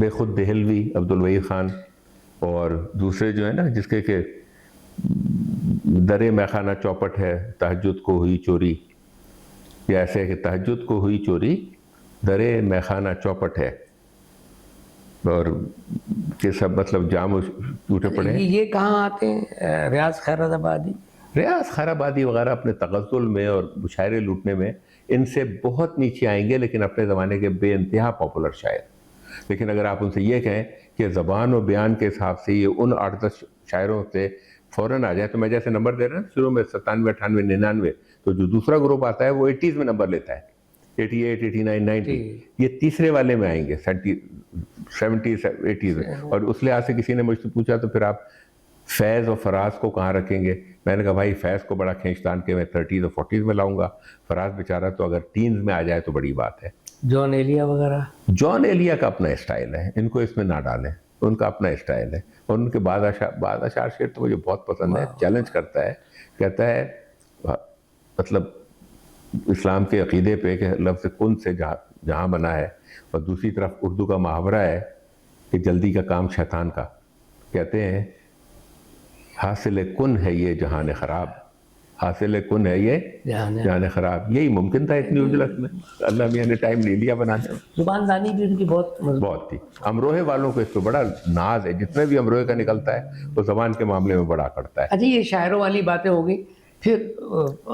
बेखुद देहलवी, अब्दुल वहीद खान, और दूसरे जो है ना जिसके के दरे मैखाना चौपट है, तहज्जुद को हुई चोरी, या ऐसे है कि तहज्जुद को हुई चोरी, दरे मैखाना चौपट है, और ये सब मतलब जाम टूटे पड़े हैं। ये कहाँ आते हैं? रियाज खैराबादी, रियाज खैराबादी वगैरह अपने तगज़ुल में और मुशायरे लूटने में इनसे बहुत नीचे आएंगे, लेकिन अपने ज़माने के बेइंतहा पॉपुलर शायर। लेकिन अगर आप उनसे ये कहें कि ज़बान और बयान के हिसाब से ये उन 8-10 शायरों से फ़ौरन आ जाए, तो मैं जैसे नंबर दे रहा हूँ शुरू में 97, 98, 99, तो जो दूसरा ग्रुप आता है वो 80s में नंबर लेता है, 88, 89, 90, ये तीसरे वाले में आएंगे 70s, 80s में। और उस लिहाज से किसी ने मुझसे पूछा तो फिर आप फैज़ और फराज को कहाँ रखेंगे? मैंने कहा भाई फैज़ को बड़ा खींचतान के मैं 30s और 40s में लाऊंगा, फराज बेचारा तो अगर टीन्स में आ जाए तो बड़ी बात है। जॉन एलिया वगैरह, जॉन एलिया का अपना स्टाइल है, इनको इसमें ना डालें, उनका अपना स्टाइल है। और उनके बाद अशार शेर तो मुझे बहुत पसंद है, चैलेंज करता है, कहता है मतलब इस्लाम के अकीदे पे कि लफ्ज़ कुन से जहाँ बना है, और दूसरी तरफ उर्दू का मुहावरा है कि जल्दी का काम शैतान का। कहते हैं हासिल कुन है ये जहान ख़राब, हासिल कुन है ये जहान ख़राब। यही मुमकिन था इतनी उजलत में, अल्लाह मियाँ ने टाइम ले लिया बनाने में। जुबानदानी भी उनकी बहुत थी। अमरोहे वालों को इस पर बड़ा नाज है, जितने भी अमरोहे का निकलता है वो ज़बान के मामले में बड़ा करता है। अच्छा, ये शायरों वाली बातें हो गई, फिर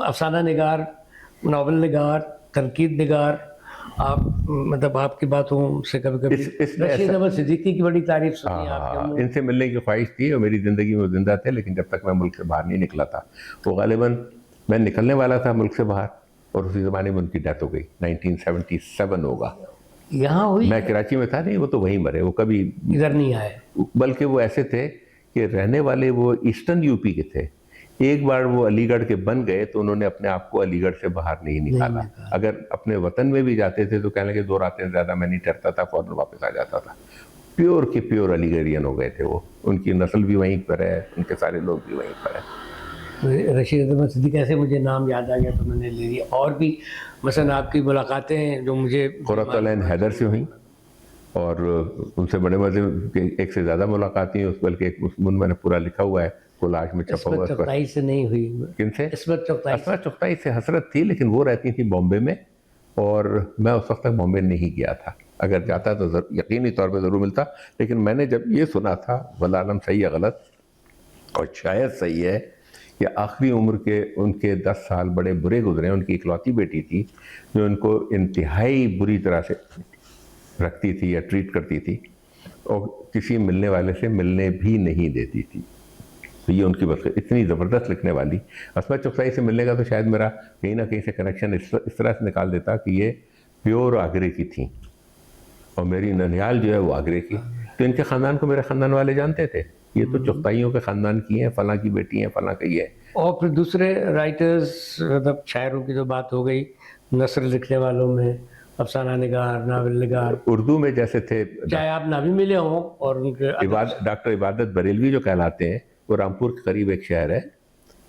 अफसाना निगार, नावल निगार, तनकीद निगार, आप मतलब आपकी बातों से कभी कभी रशीद अहमद सिद्दीकी की बड़ी तारीफ सुनी आपने। इनसे मिलने की ख्वाहिश थी और मेरी ज़िंदगी में जिंदा थे, लेकिन जब तक मैं मुल्क से बाहर नहीं निकला था, वो गालिबन मैं निकलने वाला था मुल्क से बाहर, और उसी ज़माने में उनकी डेथ हो गई। 1977 होगा। यहाँ हुई? मैं कराची में था नहीं, वो तो वहीं मरे, वो कभी इधर नहीं आए। बल्कि वो ऐसे थे कि रहने वाले वो ईस्टर्न यूपी के थे। एक बार वो अलीगढ़ के बन गए तो उन्होंने अपने आप को अलीगढ़ से बाहर नहीं निकाला। अगर अपने वतन में भी जाते थे तो कहने लगे 2 रातें ज़्यादा मैं नहीं ठहरता था, फ़ौरन वापस आ जाता था। प्योर के प्योर अलीगढ़ियन हो गए थे वो, उनकी नस्ल भी वहीं पर है, उनके सारे लोग भी वहीं पर है। रशीद अहमद सिद्दीकी कैसे मुझे नाम याद आ गया तो मैंने ले लिया। और भी मसलन आपकी मुलाकातें जो मुझे क़ुर्रतुल-ऐन हैदर से हुई, और उनसे बड़े मज़े के एक से ज़्यादा मुलाकातें हुई, बल्कि एक उन मैंने पूरा लिखा हुआ है, कोलाज में छपा हुआ है। चुगताई से नहीं हुई? किनसे? इस्मत चुगताई से हसरत थी, लेकिन वो रहती थी बॉम्बे में, और मैं उस वक्त तक बॉम्बे नहीं गया था। अगर जाता तो यकीनी तौर पे ज़रूर मिलता। लेकिन मैंने जब ये सुना था, वल्लाह आलम सही है गलत, और शायद सही है, कि आखिरी उम्र के उनके 10 साल बड़े बुरे गुजरे। उनकी इकलौती बेटी थी जो उनको इंतहाई बुरी तरह से रखती थी या ट्रीट करती थी, और किसी मिलने वाले से मिलने भी नहीं देती थी। तो ये उनकी बस इतनी ज़बरदस्त लिखने वाली। अस्मत चुगताई से मिलने का तो शायद मेरा कहीं ना कहीं से कनेक्शन इस तरह से निकाल देता कि ये प्योर आगरे की थी, और मेरी ननिहाल जो है वो आगरे की। तो इनके ख़ानदान को मेरे ख़ानदान वाले जानते थे, ये तो चुगताइयों के ख़ानदान की हैं, फ़लाँ की बेटी हैं, फ़लाँ की है। और फिर दूसरे राइटर्स, मतलब शायरों की जो बात हो गई, नस्र लिखने वालों में अफसाना निगार, नावल निगार, उर्दू में जैसे थे, चाहे आप ना भी मिले हों, और उनके डॉक्टर इबादत बरेलवी जो कहलाते हैं, वो रामपुर के करीब एक शहर है,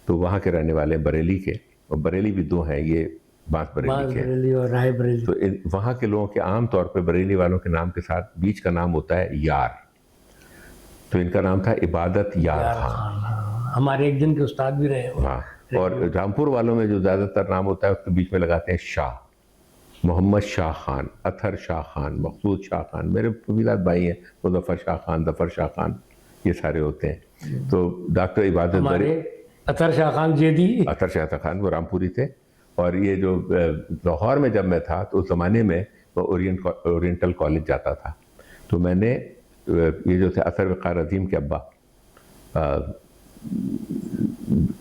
तो वहाँ के रहने वाले बरेली के, और बरेली भी 2 हैं, ये बांस बरेली और राय बरेली। तो वहाँ के लोगों के आम तौर पे बरेली वालों के नाम के साथ बीच का नाम होता है यार, तो इनका नाम था इबादत यार खान। हमारे एक दिन के उस्ताद भी रहे। हाँ, और रामपुर वालों में जो ज़्यादातर नाम होता है उसके बीच में लगाते हैं शाह, मोहम्मद शाह खान, अतहर शाह खान, मकसूद शाह खान, मेरे फजीलात भाई हैं, मुज़फ़्फ़र शाह खान, ज़फ़र शाह खान, ये सारे होते हैं। तो डॉक्टर इबादत अतहर शाह खान जेदी, अतहर शाह खान वो रामपुरी थे। और ये जो लाहौर में जब मैं था तो उस ज़माने में वो ओरिएंटल कॉलेज जाता था, तो मैंने ये जो थे असर वक़ार अज़ीम के अब्बा,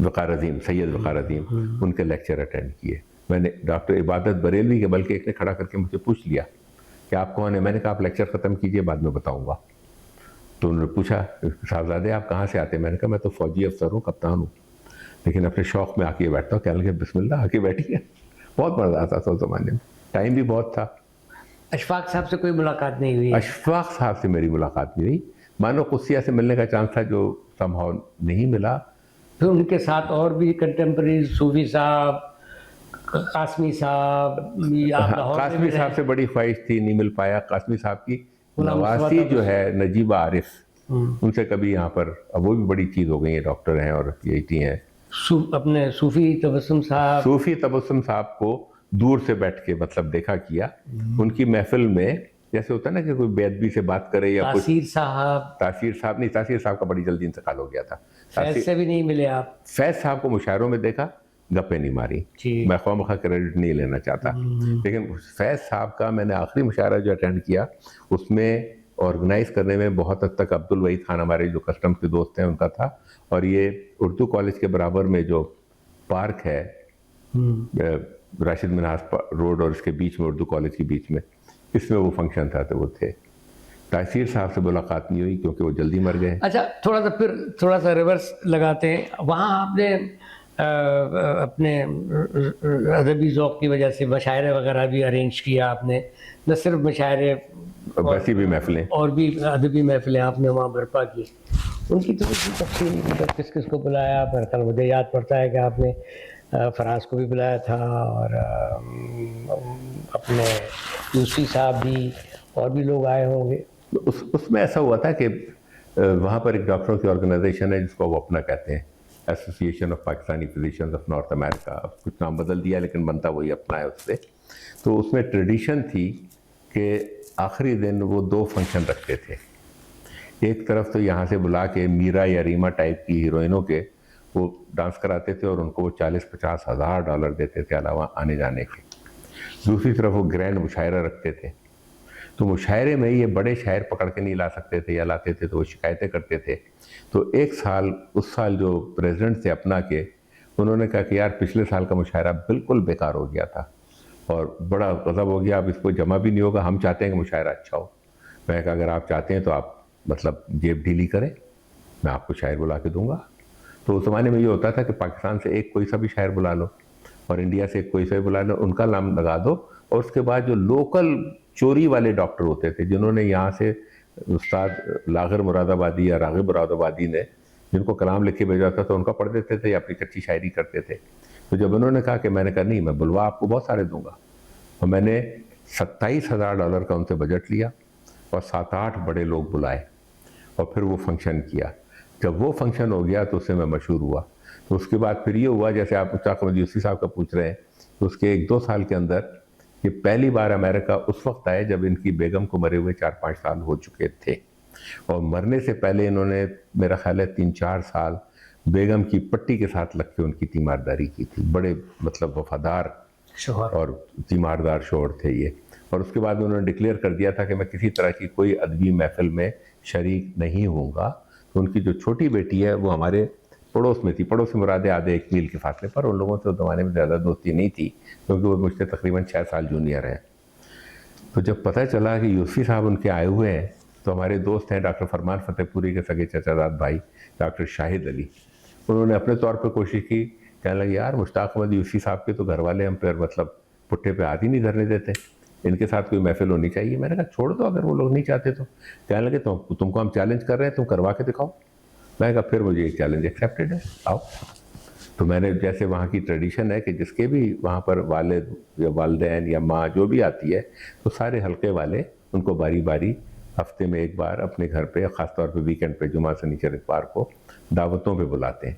वक़ार अज़ीम, सैयद वक़ार अज़ीम, उनके लेक्चर अटेंड किए। मैंने डॉक्टर इबादत बरेलवी के, बल्कि एक ने खड़ा करके मुझे पूछ लिया कि आप कौन है? मैंने कहा आप लेक्चर ख़त्म कीजिए, बाद में बताऊँगा। तो उन्होंने पूछा साहबजादे आप कहाँ से आते हैं? मैंने कहा मैं तो फ़ौजी अफसर हूँ, कप्तान हूँ, लेकिन अपने शौक़ में आके बैठता हूँ। कहने लगे बिस्मिल्लाह आके बैठिए। बहुत मज़ा आता था उस ज़माने में, टाइम भी बहुत था। अशफाक साहब से कोई मुलाकात नहीं हुई? अशफाक साहब से मेरी मुलाकात नहीं हुई। मानो कुसिया से मिलने का चांस था जो समहाउ नहीं मिला। तो उनके साथ और भी कंटेम्प्रेरी सूफी साहब, कासमी साहब, कासमी साहब से बड़ी ख्वाहिश थी, नहीं मिल पाया कासमी साहब की। नवासी जो है नजीबा आरिफ, उनसे कभी यहाँ पर, अब वो भी बड़ी चीज़ हो गई है, डॉक्टर हैं और पीएचडी हैं। अपने सूफी तबस्सुम साहब, सूफी तबस्सुम साहब को दूर से बैठ के मतलब देखा किया, उनकी महफिल में जैसे होता है ना कि कोई बेअदबी से बात करे या कुछ। तासीर साहब, तासीर साहब नहीं, तासीर साहब का बड़ी जल्दी इंतकाल हो गया था। फैज से भी नहीं मिले आप? फैज साहब को मुशायरों में देखा, गप्पे नहीं मारी, मैं खौमखा क्रेडिट नहीं लेना चाहता, लेकिन फैज साहब का मैंने आखिरी मुशायरा जो अटेंड किया उसमें ऑर्गेनाइज करने में बहुत हद तक अब्दुल वहीद खान हमारे जो कस्टम्स के दोस्त हैं उनका था, और ये उर्दू कॉलेज के बराबर में जो पार्क है राशिद मिन्हाज रोड और इसके बीच में उर्दू कॉलेज के बीच में, इसमें वो फंक्शन था तो वो थे। तासीर साहब से मुलाकात नहीं हुई क्योंकि वो जल्दी मर गए। अच्छा, थोड़ा सा रिवर्स लगाते हैं। वहाँ आपने अपने अदबी ज़ौक़ की वजह से मशायरे वगैरह भी अरेंज किया आपने, न सिर्फ मशायरे, वैसी भी महफिलें और भी अदबी महफिलें आपने वहाँ बर्पा की। उनकी तो तफसील मतलब किस किस को बुलाया? मेरे ख्याल मुझे याद पड़ता है कि आपने फराज को भी बुलाया था, और अपने यूसी साहब भी, और भी लोग आए होंगे। उसमें ऐसा हुआ था कि वहाँ पर एक डॉक्टरों की ऑर्गेनाइजेशन है जिसको वो अपना कहते हैं, association of Pakistani physicians of north America, कुछ नाम बदल दिया लेकिन बनता वही अपना है उससे। तो उसमें ट्रेडिशन थी कि आखिरी दिन वो 2 फंक्शन रखते थे। एक तरफ तो यहाँ से बुला के मीरा या रीमा टाइप की हीरोइनों के वो डांस कराते थे और उनको वो 40-50 हज़ार डॉलर देते थे अलावा आने जाने के। दूसरी तरफ वो ग्रैंड मुशायरा रखते थे। तो मुशायरे में ये बड़े शायर पकड़ के नहीं ला सकते थे, या लाते थे तो वो शिकायतें करते थे। तो एक साल, उस साल जो प्रेसिडेंट थे अपना के, उन्होंने कहा कि यार पिछले साल का मुशायरा बिल्कुल बेकार हो गया था और बड़ा गज़ब हो गया, अब इसको जमा भी नहीं होगा, हम चाहते हैं कि मुशायरा अच्छा हो। मैं कहा अगर आप चाहते हैं तो आप मतलब जेब ढीली करें, मैं आपको शायर बुला के दूंगा। तो उस ज़माने में ये होता था कि पाकिस्तान से एक कोई सा भी शायर बुला लो और इंडिया से एक कोई सा भी बुला लो, उनका नाम लगा दो, और उसके बाद जो लोकल चोरी वाले डॉक्टर होते थे जिन्होंने यहाँ से उस्ताद लागर मुरादाबादी या रागिब मुरादाबादी ने जिनको कलाम लिख के भेजा था तो उनका पढ़ देते थे या अपनी कच्ची शायरी करते थे। तो जब उन्होंने कहा कि मैंने कहा नहीं, मैं बुलवा आपको बहुत सारे दूंगा, और मैंने $27,000 का उनसे बजट लिया और 7-8 बड़े लोग बुलाए और फिर वो फंक्शन किया। जब वो फंक्शन हो गया तो उससे मैं मशहूर हुआ। तो उसके बाद फिर ये हुआ जैसे आप मुश्ताक अहमद यूसी साहब का पूछ रहे हैं, तो उसके 1-2 साल के अंदर ये पहली बार अमेरिका उस वक्त आए जब इनकी बेगम को मरे हुए 4-5 साल हो चुके थे, और मरने से पहले इन्होंने मेरा ख्याल है 3-4 साल बेगम की पट्टी के साथ लग के उनकी तीमारदारी की थी। बड़े मतलब वफादार और तीमारदार शोहर थे ये। और उसके बाद उन्होंने डिक्लेयर कर दिया था कि मैं किसी तरह की कोई अदबी महफिल में शरीक नहीं होऊंगा। तो उनकी जो छोटी बेटी है वो हमारे पड़ोस में थी, पड़ोस से मुरादे आधे 1 मील के फासले पर। उन लोगों से उस ज़माने में ज़्यादा दोस्ती नहीं थी क्योंकि वो मुझसे तकरीबन 6 साल जूनियर हैं। तो जब पता चला कि यूसी साहब उनके आए हुए हैं तो हमारे दोस्त हैं डॉक्टर फरमान फतेहपुरी के सगे चचाजाद भाई डॉक्टर शाहिद अली, उन्होंने अपने तौर पर कोशिश की, कहने लगे यार मुश्ताक अहमद यूसी साहब के तो घर वाले हम पर मतलब पुट्ठे पे हाथ ही नहीं धरने देते, इनके साथ कोई महफिल होनी चाहिए। मैंने कहा छोड़ दो अगर वो लोग नहीं चाहते तो। कहने लगे तो तुमको हम चैलेंज कर रहे हैं, तुम करवा के दिखाओ। मैं कहा फिर मुझे एक चैलेंज एक्सेप्टेड है, आओ। तो मैंने, जैसे वहाँ की ट्रेडिशन है कि जिसके भी वहाँ पर वालिद या वालिदैन या माँ जो भी आती है तो सारे हल्के वाले उनको बारी बारी हफ्ते में एक बार अपने घर पे, ख़ासतौर पे वीकेंड पे, जुमा शनिचर इतवार को दावतों पे बुलाते हैं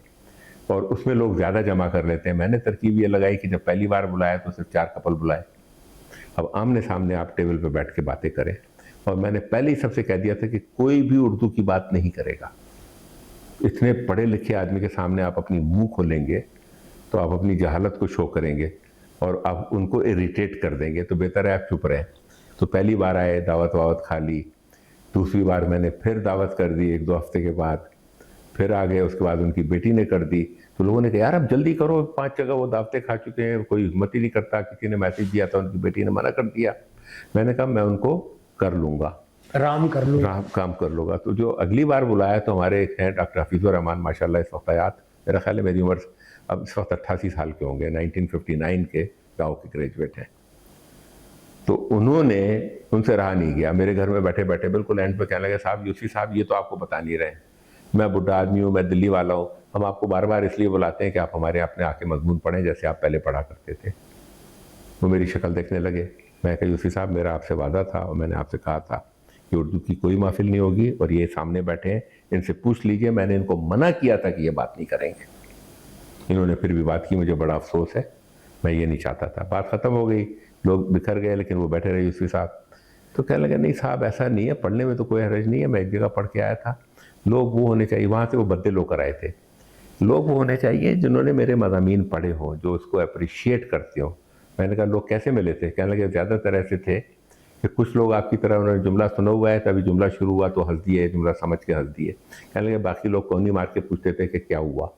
और उसमें लोग ज़्यादा जमा कर लेते हैं। मैंने तरकीब ये लगाई कि जब पहली बार बुलाया तो सिर्फ 4 कपल बुलाए, अब आमने सामने आप टेबल पे बैठ के बातें करें। और मैंने पहले ही सबसे कह दिया था कि कोई भी उर्दू की बात नहीं करेगा। इतने पढ़े लिखे आदमी के सामने आप अपनी मुंह खोलेंगे तो आप अपनी जहालत को शो करेंगे और आप उनको इरिटेट कर देंगे, तो बेहतर है आप चुप रहें। तो पहली बार आए, दावत वावत खा ली। दूसरी बार मैंने फिर दावत कर दी 1-2 हफ्ते के बाद, फिर आ गए। उसके बाद उनकी बेटी ने कर दी, तो लोगों ने कहा यार अब जल्दी करो, 5 जगह वो दावतें खा चुके हैं, कोई हिम्मत ही नहीं करता। किसी ने मैसेज दिया था, उनकी बेटी ने मना कर दिया। मैंने कहा मैं उनको कर लूँगा, आराम कर लूँगा, राम काम कर लूँगा। तो जो अगली बार बुलाया तो हमारे एक हैं डॉक्टर हफीज़ुर रहमान, माशाल्लाह इस वक्त हयात, मेरा ख्याल है मेरी उम्र अब इस वक्त 88 साल के होंगे, 1959 के गाँव के ग्रेजुएट हैं। तो उन्होंने, उनसे रहा नहीं गया, मेरे घर में बैठे बैठे बिल्कुल एंड पे कहने लगे साहब यूसी साहब ये तो आपको बता नहीं रहे, मैं बुढ़ा आदमी हूँ, मैं दिल्ली वाला हूँ, हम आपको बार बार इसलिए बुलाते हैं कि आप हमारे अपने आके मजमून पढ़ें जैसे आप पहले पढ़ा करते थे। वो मेरी शक्ल देखने लगे। मैं कहा यूसी साहब मेरा आपसे वादा था और मैंने आपसे कहा था कि उर्दू की कोई महफिल नहीं होगी और ये सामने बैठे हैं, इनसे पूछ लीजिए, मैंने इनको मना किया था कि ये बात नहीं करेंगे। इन्होंने फिर भी बात की, मुझे बड़ा अफसोस है, मैं ये नहीं चाहता था। बात ख़त्म हो गई, लोग बिखर गए, लेकिन वो बैठे रहे यूसुफी साहब। तो कहने लगे नहीं साहब ऐसा नहीं है, पढ़ने में तो कोई हर्ज नहीं है, मैं एक जगह पढ़ के आया था। लोग वो होने चाहिए, वहाँ से वो बदले लोग आए थे, लोग वो होने चाहिए जिन्होंने मेरे मज़ामीन पढ़े हों, जो उसको अप्रिशिएट करते हो। मैंने कहा लोग कैसे मिले थे? कहने लगे ज़्यादातर ऐसे थे कि कुछ लोग आपकी तरह उन्होंने जुमला सुना हुआ है, तभी जुमला शुरू हुआ तो हंस दिए, जुमला समझ के हंस दिए। कहने लगे बाकी लोग कोनी मार के पूछते थे कि क्या हुआ,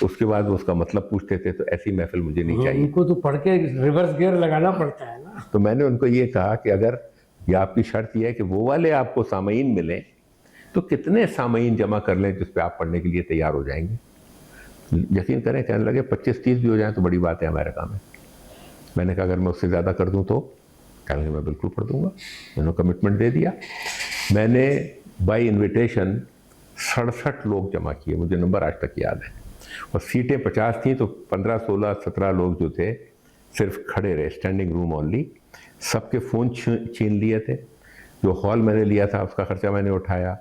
उसके बाद वो उसका मतलब पूछते थे। तो ऐसी महफिल मुझे नहीं चाहिए। उनको तो पढ़ के रिवर्स गियर लगाना पड़ता है ना। तो मैंने उनको ये कहा कि अगर ये आपकी शर्त यह है कि वो वाले आपको सामईन मिलें, तो कितने सामईन जमा कर लें जिस पे आप पढ़ने के लिए तैयार हो जाएंगे। यकीन करें, कहने लगे 25-30 भी हो जाए तो बड़ी बात है अमेरिका में। मैंने कहा अगर मैं उससे ज़्यादा कर दूं तो? कहने लगे मैं बिल्कुल पढ़ दूंगा। मैंने कमिटमेंट दे दिया। मैंने बाय इनविटेशन 67 लोग जमा किए, मुझे नंबर आज तक याद है। और सीटें 50 थी, तो 15, 16, 17 लोग जो थे सिर्फ खड़े रहे, स्टैंडिंग रूम ओनली। सबके फ़ोन छीन लिए थे। जो हॉल मैंने लिया था उसका खर्चा मैंने उठाया,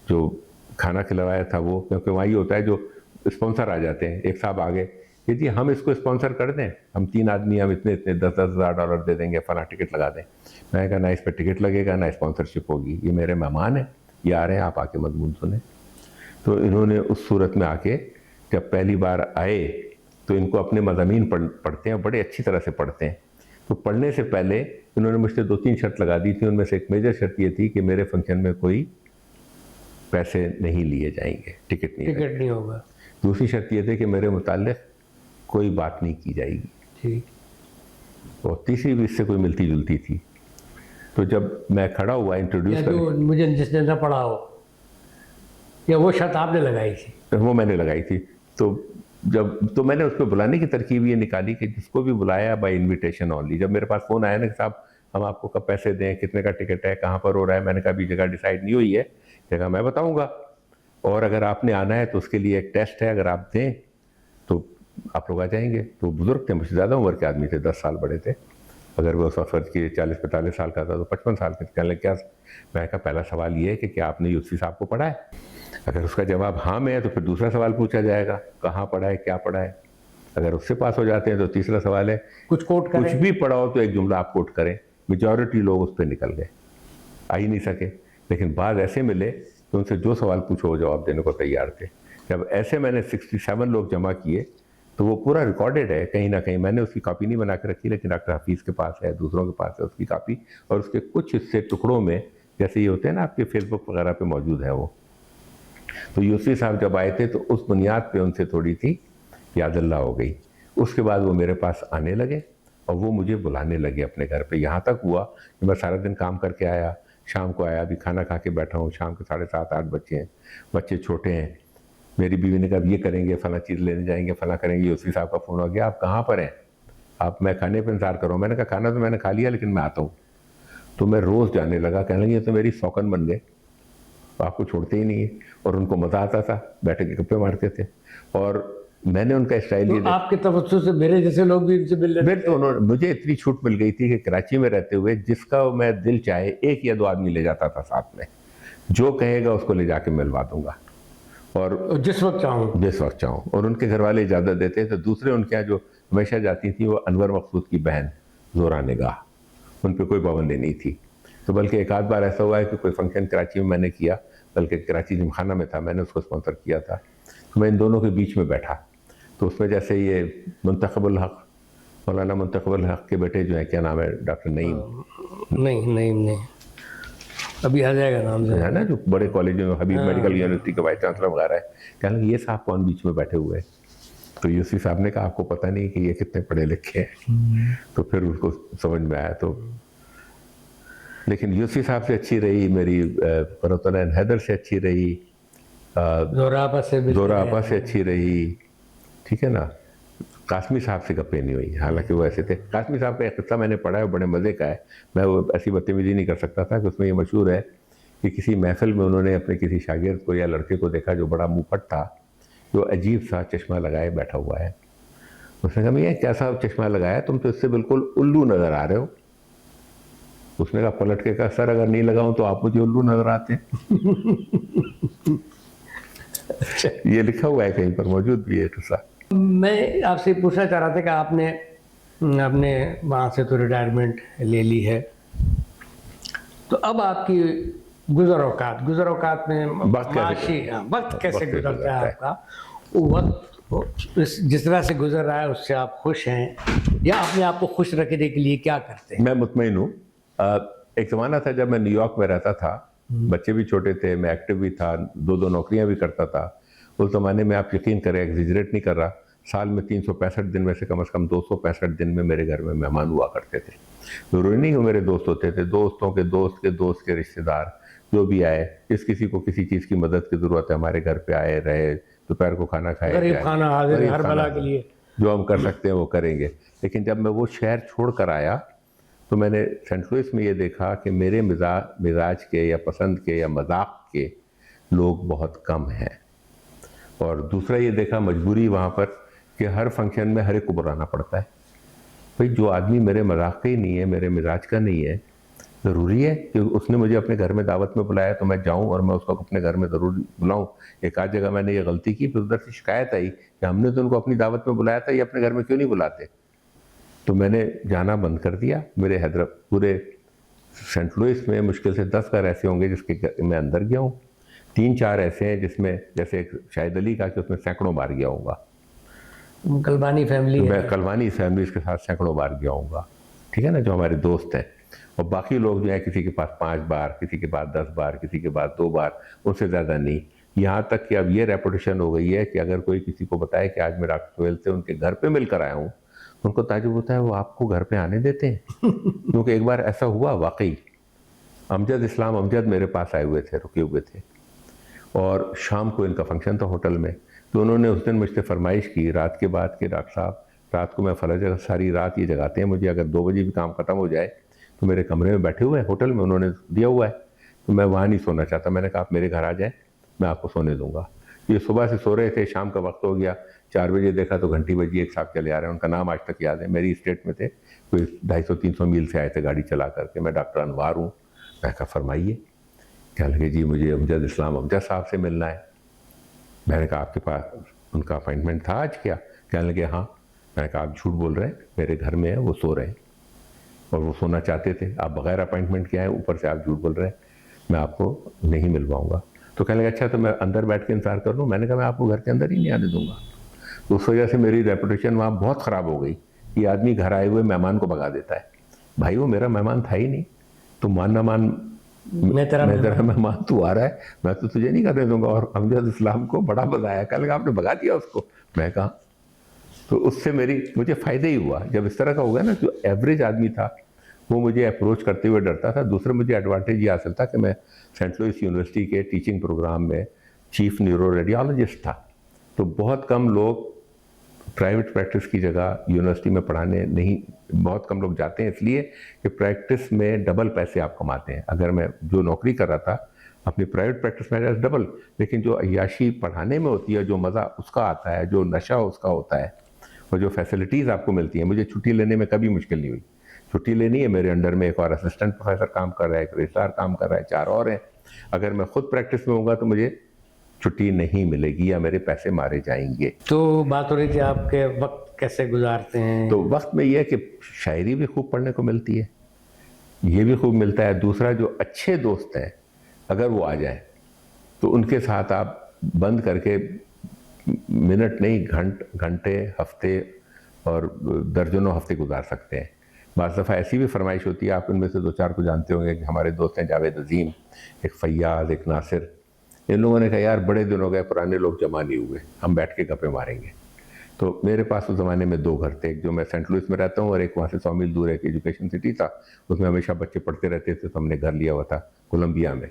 जो खाना खिलवाया था वो, क्योंकि वहाँ ये होता है जो स्पॉन्सर आ जाते हैं, एक साहब आ गए कि जी हम इसको स्पॉन्सर कर दें, हम 3 आदमी, हम इतने इतने 10-10 हज़ार डॉलर दे देंगे, फला टिकट लगा दें। मैंने कहा ना इस पर टिकट लगेगा ना स्पॉन्सरशिप होगी, ये मेरे मेहमान हैं, ये आ रहे हैं, आप आके मजमून सुने। तो इन्होंने उस सूरत में आके जब पहली बार आए तो इनको अपने मज़ामीन पढ़ते हैं, बड़े अच्छी तरह से पढ़ते हैं। तो पढ़ने से पहले इन्होंने मुझसे 2-3 शर्त लगा दी थी। उनमें से एक मेजर शर्त ये थी कि मेरे फंक्शन में कोई पैसे नहीं लिए जाएंगे, टिकट नहीं होगा। दूसरी शर्त ये थी कि मेरे मुताल्लिक़ कोई बात नहीं की जाएगी। ठीक। और तीसरी भी इससे कोई मिलती जुलती थी। तो जब मैं खड़ा हुआ इंट्रोड्यूस कर, मुझे जिसने ना पढ़ा हो, या वो शर्त आपने लगाई थी? वो मैंने लगाई थी। तो मैंने उसको बुलाने की तरकीब ये निकाली कि जिसको भी बुलाया बाय इनविटेशन ओनली। जब मेरे पास फ़ोन आया ना कि साहब हम आपको कब पैसे दें, कितने का टिकट है, कहाँ पर हो रहा है, मैंने कहा अभी जगह डिसाइड नहीं हुई है, जगह मैं बताऊँगा, और अगर आपने आना है तो उसके लिए एक टेस्ट है, अगर आप दें तो आप लोग आ जाएंगे। तो बुज़ुर्ग थे, मुझसे ज़्यादा उम्र के आदमी थे, 10 साल बड़े थे। अगर वो उस वक्त फर्ज की 40-45 साल का था तो 55 साल के। कहने लगे क्या? मैं कहा पहला सवाल ये है कि क्या आपने यूसुफी साहब को पढ़ा है? अगर उसका जवाब हाँ में है तो फिर दूसरा सवाल पूछा जाएगा, कहाँ पढ़ा है, क्या पढ़ा है। अगर उससे पास हो जाते हैं तो तीसरा सवाल है कुछ कोट करें, कुछ भी पढ़ा हो तो एक जुमला आप कोट करें। मेजॉरिटी लोग उस पर निकल गए, आ ही नहीं सके। लेकिन बाद ऐसे मिले तो उनसे जो सवाल पूछो वो जवाब देने को तैयार थे। जब ऐसे मैंने 67 लोग जमा किए तो वो पूरा रिकॉर्डेड है कहीं ना कहीं। मैंने उसकी कॉपी नहीं बना के रखी, लेकिन डॉक्टर हफीज़ के पास है, दूसरों के पास है उसकी कॉपी, और उसके कुछ हिस्से टुकड़ों में जैसे ये होते हैं ना आपके फेसबुक वगैरह पे मौजूद है वो। तो यूसुफी साहब जब आए थे तो उस बुनियाद पे उनसे थोड़ी सी याद अल्लाह हो गई। उसके बाद वो मेरे पास आने लगे और वो मुझे बुलाने लगे अपने घर पे। यहाँ तक हुआ कि मैं सारा दिन काम करके आया, शाम को आया, अभी खाना खा के बैठा हूँ, शाम के 7:30-8 बच्चे हैं, बच्चे छोटे हैं। मेरी बीवी ने कहा ये करेंगे, फला चीज़ लेने जाएंगे, फला करेंगे। यूसुफी साहब का फ़ोन आ गया, आप कहाँ पर हैं? आप, मैं खाने पर इंतज़ार करो। मैंने कहा खाना तो मैंने खा लिया लेकिन मैं आता हूँ। तो मैं रोज़ जाने लगा। कहने लगे ये तो मेरी शौकन बन गए, आपको छोड़ते ही नहीं है। और उनको मज़ा आता था, बैठे के गप्पे मारते थे। और मैंने उनका स्टाइल तो आपके तवज्जो से मेरे जैसे लोग भी इनसे मिल रहे थे। तो उन्होंने, मुझे इतनी छूट मिल गई थी कि कराची में रहते हुए जिसका मैं दिल चाहे 1 या 2 आदमी ले जाता था साथ में, जो कहेगा उसको ले जाके मिलवा दूंगा, और जिस वक्त चाहूँ। और उनके घर वाले इजाज़त देते तो दूसरे उनके यहाँ जो हमेशा जाती थी वो अनवर मकसूद की बहन ज़ोरा निगाह, उन पर कोई पाबंदी नहीं थी। तो बल्कि एक आध बार ऐसा हुआ है कि कोई फंक्शन कराची में मैंने किया, बल्कि कराची जिमखाना में था, मैंने उसको स्पॉन्सर किया था। तो मैं इन दोनों के बीच में बैठा, तो उसमें जैसे ये मुंतखबुल हक, मौलाना मुंतखबुल हक के बेटे जो है, क्या नाम है, डॉक्टर नईम, नहीं अभी आ जाएगा नाम से, है ना, जो बड़े कॉलेज में हबीब मेडिकल यूनिवर्सिटी के वाइस चांसलर वगैरह है। कहने लगे ये साहब कौन बीच में बैठे हुए हैं? तो यूसुफी साहब ने कहा आपको पता नहीं कि ये कितने पढ़े लिखे हैं। तो फिर उनको समझ में आया। तो लेकिन यूसुफी साहब से अच्छी रही मेरी, फरोतन हैदर से अच्छी रही, ज़ोरा आपा से अच्छी रही, ठीक है ना। कासमी साहब से गप्पे नहीं हुई, हालांकि वो ऐसे थे। कासमी साहब का एक किस्सा मैंने पढ़ा है, बड़े मज़े का है। मैं वो ऐसी बदतमीजी नहीं कर सकता था कि उसमें ये मशहूर है कि किसी महफिल में उन्होंने अपने किसी शागिर्द को या लड़के को देखा जो बड़ा मुँहफट था, जो अजीब सा चश्मा लगाए बैठा हुआ है। उसने कहा ये कैसा चश्मा लगाया, तुम तो इससे बिल्कुल उल्लू नज़र आ रहे हो। उसने कहा पलट के कहा सर अगर नहीं लगाऊं तो आप मुझे उल्लू नजर आते हैं। ये लिखा हुआ है कहीं पर, मौजूद भी है किस्सा। मैं आपसे पूछना चाह रहा था कि आपने अपने वहाँ से तो रिटायरमेंट ले ली है, तो अब आपकी गुज़र औकात में वक्त कैसे गुजरता है आपका? वो वक्त जिस तरह से गुजर रहा है उससे आप खुश हैं या अपने आप को खुश रखने के लिए क्या करते हैं? मैं मुतमईन हूँ। एक ज़माना था जब मैं न्यूयॉर्क में रहता था, बच्चे भी छोटे थे, मैं एक्टिव भी था, 2 नौकरियां भी करता था। उस ज़माने में आप यकीन करें, एग्जिजरेट नहीं कर रहा, साल में 365 दिन में से कम 265 दिन में मेरे घर में मेहमान हुआ करते थे। ज़रूरी नहीं वो मेरे दोस्त होते थे, दोस्तों के दोस्त के दोस्त के रिश्तेदार जो भी आए, जिस किसी को किसी चीज़ की मदद की ज़रूरत है हमारे घर पे आए रहे, दोपहर को खाना खाए, गरीब खाना हाजिर है, हर भला के लिए जो हम कर सकते हैं वो करेंगे। लेकिन जब मैं वो शहर छोड़ कर आया तो मैंने सेंट लुइस में ये देखा कि मेरे मिजाज के या पसंद के या मजाक के लोग बहुत कम हैं। और दूसरा ये देखा मजबूरी वहाँ पर कि हर फंक्शन में हर एक को बुलाना पड़ता है। भाई जो आदमी मेरे मजाक का ही नहीं है, मेरे मिजाज का नहीं है, ज़रूरी है कि उसने मुझे अपने घर में दावत में बुलाया तो मैं जाऊं और मैं उसको अपने घर में ज़रूर बुलाऊं। एक आध जगह मैंने ये गलती की, फिर उधर से शिकायत आई कि हमने तो उनको अपनी दावत में बुलाया था, ये अपने घर में क्यों नहीं बुलाते। तो मैंने जाना बंद कर दिया। मेरे पूरे सेंट लुइस में मुश्किल से 10 घर ऐसे होंगे जिसके मैं अंदर गया हूँ। 3-4 ऐसे हैं जिसमें, जैसे एक शाहिद अली का, कि उसमें सैकड़ों बार गया हूँगा। कलवानी फैमिली तो मैं कलवानी फैमिली के साथ सैकड़ों बार गया हूँगा, ठीक है ना, जो हमारे दोस्त हैं। और बाकी लोग जो है किसी के पास 5 बार, किसी के पास 10 बार, किसी के पास 2 बार, उससे ज़्यादा नहीं। यहाँ तक कि अब ये रेपुटेशन हो गई है कि अगर कोई किसी को बताए कि आज मैं डॉक्टर सोहेल से उनके घर पे मिलकर आया हूँ, उनको ताजुब होता है वो आपको घर पे आने देते हैं। क्योंकि एक बार ऐसा हुआ वाकई, इस्लाम अमजद मेरे पास आए हुए थे, रुके हुए थे, और शाम को इनका फंक्शन था होटल में। तो उन्होंने उस दिन मुझसे फरमाइश की रात के बाद कि डॉक्टर साहब, रात को मैं फला जगह सारी रात ये जगाते हैं मुझे, अगर 2 बजे भी काम ख़त्म हो जाए तो मेरे कमरे में बैठे हुए हैं होटल में, उन्होंने दिया हुआ है, तो मैं वहाँ नहीं सोना चाहता। मैंने कहा आप मेरे घर आ जाएं, मैं आपको सोने दूंगा। ये सुबह से सो रहे थे, शाम का वक्त हो गया, 4 बजे देखा तो घंटी बजी, एक साहब चले आ रहे हैं, उनका नाम आज तक याद है, मेरी स्टेट में थे, कोई 250-300 मील से आए थे गाड़ी चला करके। मैं डॉक्टर अनवार हूँ। मैं कहा फरमाइए। क्या लगे जी मुझे इस्लाम अमजद साहब से मिलना है। मैंने कहा आपके पास उनका अपॉइंटमेंट था आज क्या? कहने लगे हाँ। मैंने कहा आप झूठ बोल रहे हैं, मेरे घर में है, वो सो रहे हैं और वो सोना चाहते थे, आप बगैर अपॉइंटमेंट के आए, ऊपर से आप झूठ बोल रहे हैं, मैं आपको नहीं मिल पाऊँगा। तो कहने लगे अच्छा तो मैं अंदर बैठ के इंतजार कर लूँ। मैंने कहा मैं आपको घर के अंदर ही नहीं आने दूंगा। तो उस वजह से मेरी रेपुटेशन वहाँ बहुत ख़राब हो गई। ये आदमी घर आए हुए मेहमान को भगा देता है। भाई वो मेरा मेहमान था ही नहीं, तो मान ना मान मैं तेरा मेहमान, तू आ रहा है, मैं तो तुझे नहीं करने दूंगा। और अमजद इस्लाम को बड़ा मजा आया, कहा लगा आपने भगा दिया उसको। मैं कहा तो उससे मुझे फ़ायदा ही हुआ। जब इस तरह का हो गया ना, जो एवरेज आदमी था वो मुझे अप्रोच करते हुए डरता था। दूसरा मुझे एडवांटेज ये हासिल था कि मैं सेंट लुइस यूनिवर्सिटी के टीचिंग प्रोग्राम में चीफ न्यूरो रेडियोलॉजिस्ट था। तो बहुत कम लोग प्राइवेट प्रैक्टिस की जगह यूनिवर्सिटी में पढ़ाने नहीं, बहुत कम लोग जाते हैं, इसलिए कि प्रैक्टिस में डबल पैसे आप कमाते हैं। अगर मैं जो नौकरी कर रहा था अपनी प्राइवेट प्रैक्टिस में डबल, लेकिन जो अय्याशी पढ़ाने में होती है, जो मज़ा उसका आता है, जो नशा उसका होता है, और जो फैसिलिटीज़ आपको मिलती हैं, मुझे छुट्टी लेने में कभी मुश्किल नहीं हुई। छुट्टी लेनी है, मेरे अंडर में एक और असिस्टेंट प्रोफेसर काम कर रहा है, एक रजिस्ट्रार काम कर रहा है, 4 और हैं। अगर मैं खुद प्रैक्टिस में होऊंगा तो मुझे छुट्टी नहीं मिलेगी या मेरे पैसे मारे जाएंगे। तो बात हो रही थी आपके वक्त कैसे गुजारते हैं? तो वक्त में यह है कि शायरी भी खूब पढ़ने को मिलती है, ये भी खूब मिलता है। दूसरा जो अच्छे दोस्त हैं अगर वो आ जाए तो उनके साथ आप बंद करके मिनट नहीं घंटे, हफ्ते और दर्जनों हफ्ते गुजार सकते हैं। बाज़ दफ़ा ऐसी भी फरमाइश होती है, आप इनमें से 2-4 को जानते होंगे कि हमारे दोस्त हैं जावेद अजीम, एक फैयाज, एक नासिर। इन लोगों ने कहा यार बड़े दिन हो गए, पुराने लोग जमा नहीं हुए, हम बैठ के गप्पे मारेंगे। तो मेरे पास उस ज़माने में 2 घर थे, एक जो मैं सेंट लुइस में रहता हूँ और एक वहाँ से 100 मील दूर एक एजुकेशन सिटी था, उसमें हमेशा बच्चे पढ़ते रहते थे। तो हमने घर लिया हुआ था कोलंबिया में।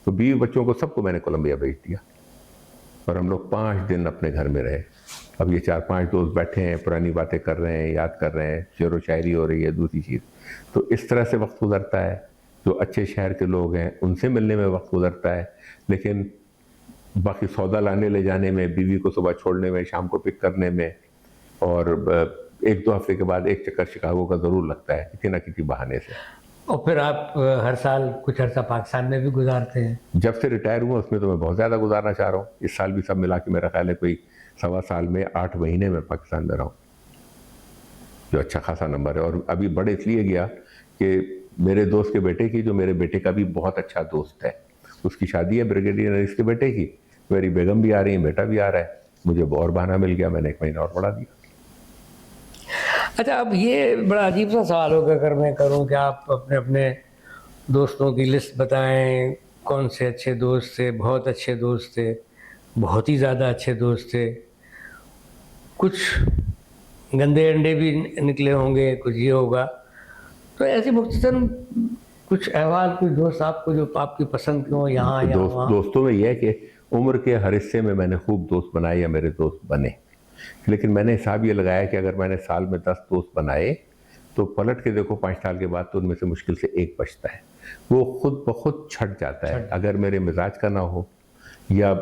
तो 20 बच्चों को सबको मैंने कोलंबिया भेज दिया और हम लोग 5 दिन अपने घर में रहे। अब ये 4-5 दोस्त बैठे हैं, पुरानी बातें कर रहे हैं, याद कर रहे हैं, शेर व शायरी हो रही है, दूसरी चीज़। तो इस तरह से वक्त गुजरता है। जो अच्छे शहर के लोग हैं उनसे मिलने में वक्त गुजरता है, लेकिन बाकी सौदा लाने ले जाने में, बीवी को सुबह छोड़ने में, शाम को पिक करने में, और 1-2 हफ्ते के बाद एक चक्कर शिकागो का ज़रूर लगता है किसी न किसी बहाने से। और फिर आप हर साल कुछ अर्सा पाकिस्तान में भी गुजारते हैं। जब से रिटायर हुआ उसमें तो मैं बहुत ज़्यादा गुजारना चाह रहा हूँ। इस साल भी सब मिला के मेरा ख्याल है कोई 1.25 साल में 8 महीने में पाकिस्तान में रहा हूँ, जो अच्छा खासा नंबर है। और अभी बढ़ इसलिए गया कि मेरे दोस्त के बेटे की, जो मेरे बेटे का भी बहुत अच्छा दोस्त है, उसकी शादी है ब्रिगेडियर अनीस के बेटे की। मेरी बेगम भी आ रही है, बेटा भी आ रहा है, मुझे और बहाना मिल गया, मैंने 1 महीना और बढ़ा दिया। अच्छा, अब ये बड़ा अजीब सा सवाल होगा अगर मैं करूं कि आप अपने अपने दोस्तों की लिस्ट बताएं, कौन से अच्छे दोस्त थे, बहुत अच्छे दोस्त थे, बहुत ही ज़्यादा अच्छे दोस्त थे, कुछ गंदे अंडे भी निकले होंगे, कुछ ये होगा। तो ऐसे मुख्तसर कुछ अहवाल, कुछ दोस्त आपको जो आपकी पसंद के हो, यहाँ या वहाँ? दोस्तों में यह है कि उम्र के हर हिस्से में मैंने खूब दोस्त बनाए या मेरे दोस्त बने, लेकिन मैंने हिसाब ये लगाया कि अगर मैंने साल में 10 दोस्त बनाए तो पलट के देखो 5 साल के बाद तो उनमें से मुश्किल से एक बचता है, वो खुद ब खुद छट जाता है। अगर मेरे मिजाज का ना हो या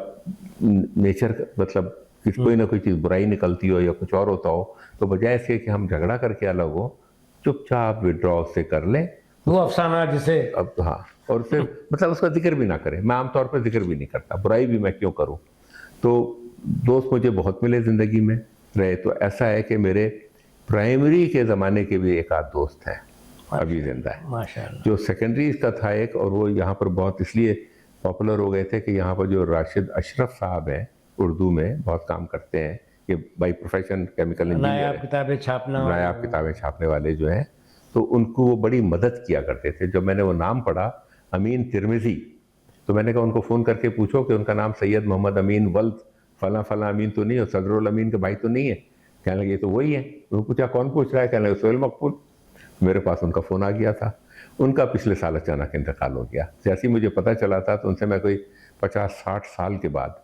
नेचर मतलब कोई ना कोई चीज़ बुराई निकलती हो या कुछ और होता हो, तो बजाय इसके कि हम झगड़ा करके अलग हो, चुपचाप विड्रॉ से कर लें। वो अफसाना जिसे अब हाँ, और फिर मतलब उसका जिक्र भी ना करें। मैं आमतौर पर जिक्र भी नहीं करता, बुराई भी मैं क्यों करूं। तो दोस्त मुझे बहुत मिले ज़िंदगी में रहे। तो ऐसा है कि मेरे प्राइमरी के ज़माने के भी एक आध दोस्त हैं अभी जिंदा है, माशाअल्लाह। जो सेकेंडरी का था एक, और वो यहाँ पर बहुत इसलिए पॉपुलर हो गए थे कि यहाँ पर जो राशिद अशरफ साहब हैं, उर्दू में बहुत काम करते हैं, ये बाई प्रोफेशन केमिकल इंजीनियर नायाब है, किताबें छापना, नायाब किताबें छापने वाले जो हैं, तो उनको वो बड़ी मदद किया करते थे। जब मैंने वो नाम पढ़ा अमीन तिरमिज़ी, तो मैंने कहा उनको फ़ोन करके पूछो कि उनका नाम सैयद मोहम्मद अमीन वल्द फला फला अमीन तो नहीं है, सदरुल अमीन के भाई तो नहीं है? कहने लगे ये तो वही है। वो पूछा कौन पूछ रहा है? कहने लगे सोहेल मकबूल। मेरे पास उनका फ़ोन आ गया था। उनका पिछले साल अचानक इंतकाल हो गया। जैसे ही मुझे पता चला था तो उनसे मैं कोई 50-60 साल के बाद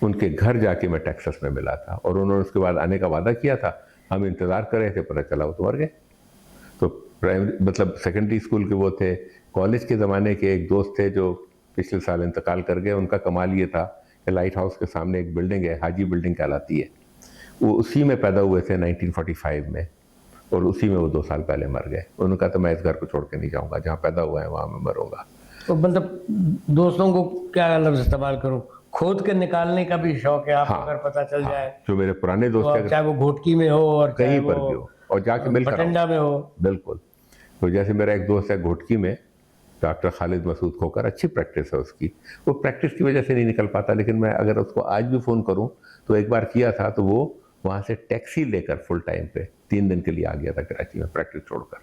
उनके घर जाके मैं टेक्सास में मिला था, और उन्होंने उसके बाद आने का वादा किया था। हम इंतज़ार कर रहे थे, पता चला वो तो मर गए। तो प्राइमरी मतलब सेकेंडरी स्कूल के वो थे। कॉलेज के ज़माने के एक दोस्त थे जो पिछले साल इंतकाल कर गए। उनका कमाल ये था कि लाइट हाउस के सामने एक बिल्डिंग है, हाजी बिल्डिंग कहलाती है, वो उसी में पैदा हुए थे 1945 में, और उसी में वो 2 साल पहले मर गए। उन्होंने कहा तो मैं इस घर को छोड़ के नहीं जाऊँगा, जहाँ पैदा हुआ है वहाँ मैं मरूँगा। तो मतलब दोस्तों को क्या लफ्ज़ इस्तेमाल करूं, खोद के निकालने का भी शौक है आप? हाँ, अगर पता चल जाए जो मेरे पुराने तो दोस्त चाहे वो घोटकी में हो और कहीं पर भी हो, और जाके मिलकर बठिंडा में हो। बिल्कुल। तो जैसे मेरा एक दोस्त है घोटकी में, डॉक्टर खालिद मसूद खोकर, अच्छी प्रैक्टिस है उसकी, वो प्रैक्टिस की वजह से नहीं निकल पाता, लेकिन मैं अगर उसको आज भी फ़ोन करूं तो एक बार किया था तो वो वहाँ से टैक्सी लेकर फुल टाइम पे 3 दिन के लिए आ गया था कराची में प्रैक्टिस छोड़कर।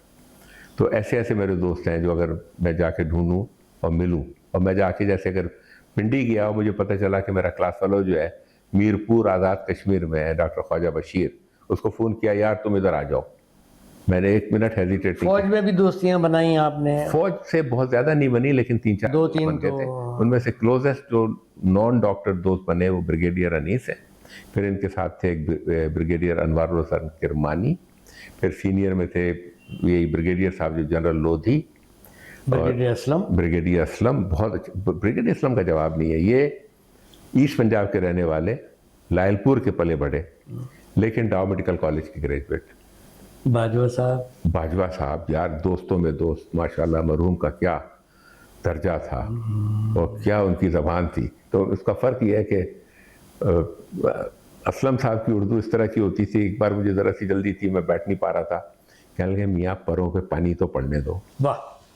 तो ऐसे ऐसे मेरे दोस्त हैं जो अगर मैं जाके ढूंढूं और मिलूं, और मैं जाके जैसे अगर पिंडी गया और मुझे पता चला कि मेरा क्लास फेलो जो है मीरपुर आज़ाद कश्मीर में है, डॉक्टर ख्वाजा बशीर, उसको फ़ोन किया यार तुम इधर आ जाओ, मैंने 1 मिनट हेजिटेट नहीं। फौज में भी दोस्तियां बनाई आपने? फौज से बहुत ज़्यादा नहीं बनी, लेकिन 3-4 बन गए थे। उनमें से क्लोजेस्ट जो नॉन डॉक्टर दोस्त बने वो ब्रिगेडियर अनीस है, फिर इनके साथ थे एक ब्रिगेडियर अनवारुल हसन किरमानी, फिर सीनियर में थे यही ब्रिगेडियर साहब जो जनरल लोधी, ब्रिगेडियर असलम बहुत अच्छे। ब्रिगेडियर असलम का जवाब नहीं है, ये ईस्ट पंजाब के रहने वाले, लायलपुर के पले बढ़े, लेकिन डाउ मेडिकल कॉलेज के ग्रेजुएट। बाजवा साहब यार दोस्तों में दोस्त, माशाल्लाह मरहूम का क्या दर्जा था और क्या उनकी ज़बान थी। तो इसका फ़र्क ये है कि असलम साहब की उर्दू इस तरह की होती थी। एक बार मुझे ज़रा सी जल्दी थी, मैं बैठ नहीं पा रहा था, कहने लगे मियाँ परों पे पानी तो पड़ने दो,